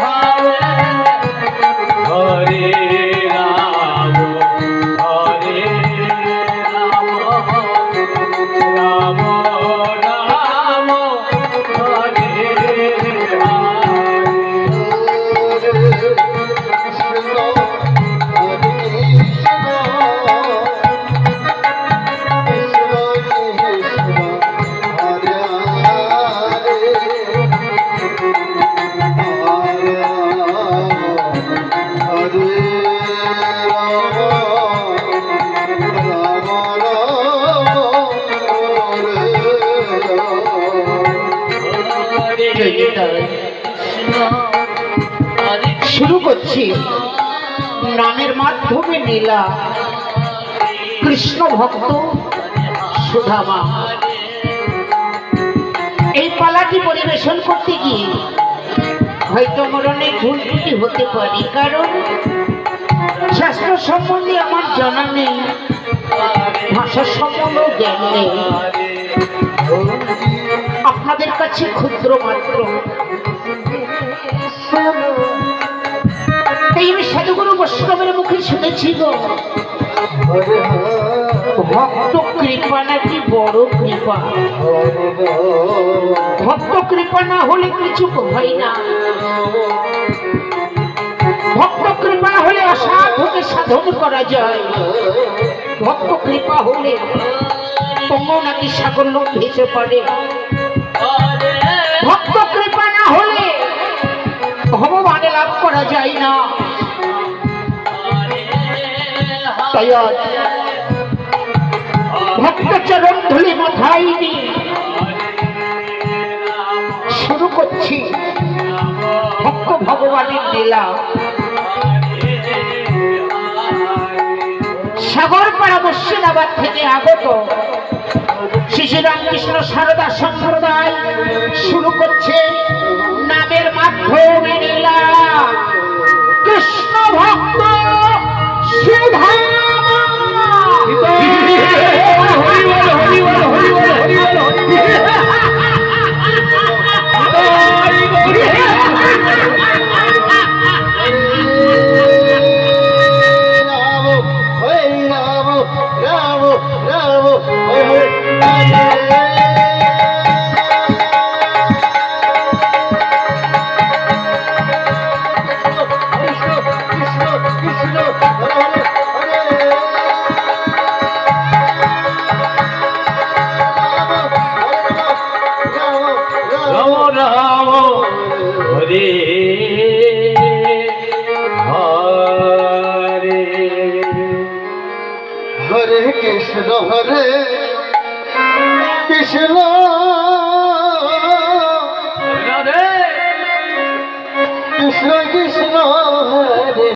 Hare শুরু করছি নামের মাধ্যমে লীলা। কৃষ্ণ ভক্ত সুধামা। এই পালাটি পরিবেশন করতে গিয়ে হয়তো আমার অনেক ভুল ত্রুটি হতে পারে, কারণ শাস্ত্র সম্বন্ধে আমার জানা নেই, ভাষা সম্বন্ধেও জ্ঞান নেই। আপনাদের কাছে ক্ষুদ্র মাত্র এই আমি সাধুগুরু বৈষ্ণবের মুখে শুনেছি গো, ভক্ত কৃপা নাকি বড় কৃপা। ভক্ত কৃপা না হলে কিছু হয় না। ভক্ত কৃপা হলে অসাধকে সাধন করা যায়। ভক্ত কৃপা হলে তোমরা নাকি সাগর ভেসে পারে। ভক্ত কৃপা না হলে ভগবানে লাভ করা যায় না। তাই আজ ভক্ত চরণ ধুলি মাথায় নিয়ে শুরু করছি ভক্ত ভগবানের লীলা। সাগরপাড়া মুর্শিদাবাদ থেকে আগত শ্রী শ্রী রামকৃষ্ণ সারদা সম্প্রদায় শুরু করছে নামের মাধ্যমে লীলা। কৃষ্ণ ভক্ত সুধামা। হরে কৃষ্ণ হরে কৃষ্ণ কৃষ্ণ কৃষ্ণ হরে